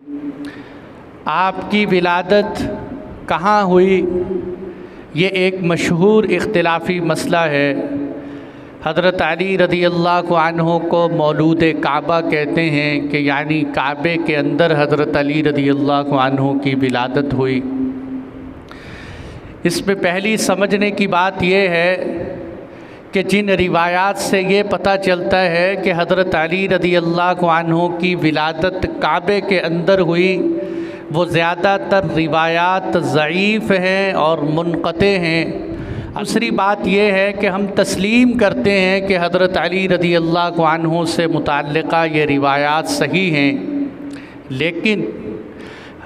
आपकी विलादत कहाँ हुई, ये एक मशहूर इख्तिलाफ़ी मसला है। हज़रत अली रज़ियल्लाहु अन्हु को मौलूद काबा कहते हैं कि यानी काबे के अंदर हज़रत अली रज़ियल्लाहु अन्हु की विलादत हुई। इसमें पहली समझने की बात यह है कि जिन रिवायात से ये पता चलता है कि हज़रत अली रज़ियल्लाहु अन्हु की विलादत काबे के अंदर हुई, वो ज़्यादातर रिवायात ज़ईफ़ हैं और मुनक़ते हैं। दूसरी बात यह है कि हम तस्लीम करते हैं कि हज़रत अली रज़ियल्लाहु अन्हु से मुताल्लिक़ा ये रिवायात सही हैं, लेकिन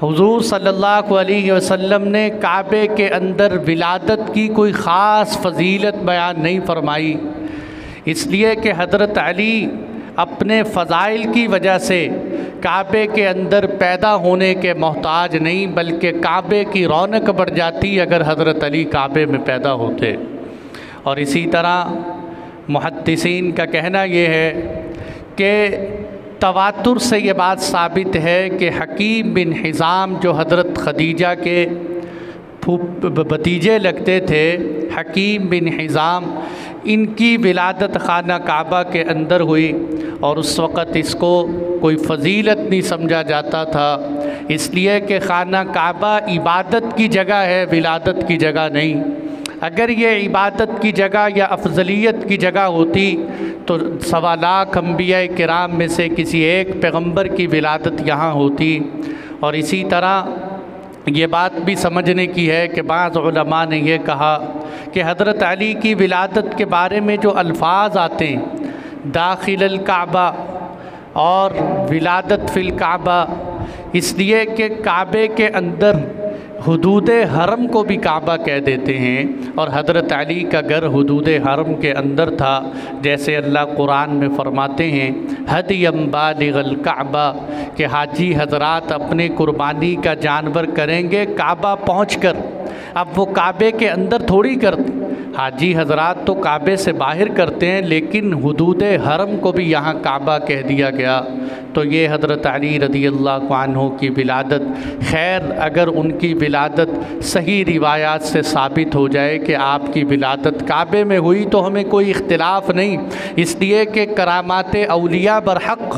हुज़ूर सल्लल्लाहु अलैहि वसल्लम ने काबे के अंदर विलादत की कोई ख़ास फ़जीलत बयान नहीं फरमाई, इसलिए कि हज़रत अली अपने फ़ज़ाइल की वजह से काबे के अंदर पैदा होने के मोहताज नहीं, बल्कि काबे की रौनक बढ़ जाती अगर हज़रत अली काबे में पैदा होते। और इसी तरह मुहद्दिसीन का कहना ये है कि तवातुर से ये बात साबित है कि हकीम बिन हिज़ाम जो हज़रत खदीजा के भतीजे लगते थे, हकीम बिन हिज़ाम, इनकी विलादत खाना काबा के अंदर हुई और उस वक़्त इसको कोई फ़जीलत नहीं समझा जाता था, इसलिए कि खाना काबा इबादत की जगह है, विलादत की जगह नहीं। अगर ये इबादत की जगह या अफजलियत की जगह होती तो 1.25 लाख अंबिया किराम में से किसी एक पैगंबर की विलादत यहाँ होती। और इसी तरह ये बात भी समझने की है कि बाज़ उलमा ने यह कहा कि हज़रत अली की विलादत के बारे में जो अल्फाज आते हैं, दाखिल काबा और विलादत फिल काबा, इसलिए कि काबे के अंदर हुदूद हरम को भी काबा कह देते हैं और हज़रत अली का घर हुदूद हरम के अंदर था। जैसे अल्लाह कुरान में फ़रमाते हैं हदियम बालिगल काबा, कि हाजी हज़रात अपने कुर्बानी का जानवर करेंगे काबा पहुंचकर। अब वो काबे के अंदर थोड़ी करते, हाजी हज़रात तो काबे से बाहर करते हैं, लेकिन हुदूद हरम को भी यहाँ काबा कह दिया गया। तो ये हज़रत अली रज़ियल्लाहु अन्हु की विलादत, खैर अगर उनकी विलादत सही रिवायात से साबित हो जाए कि आपकी विलादत काबे में हुई तो हमें कोई इख्तिलाफ़ नहीं, इसलिए कि करामात औलिया बरहक़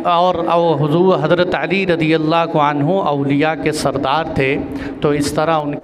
और हुज़ूर हज़रत अली रज़ियल्लाहु अन्हु औलिया के सरदार थे, तो इस तरह उन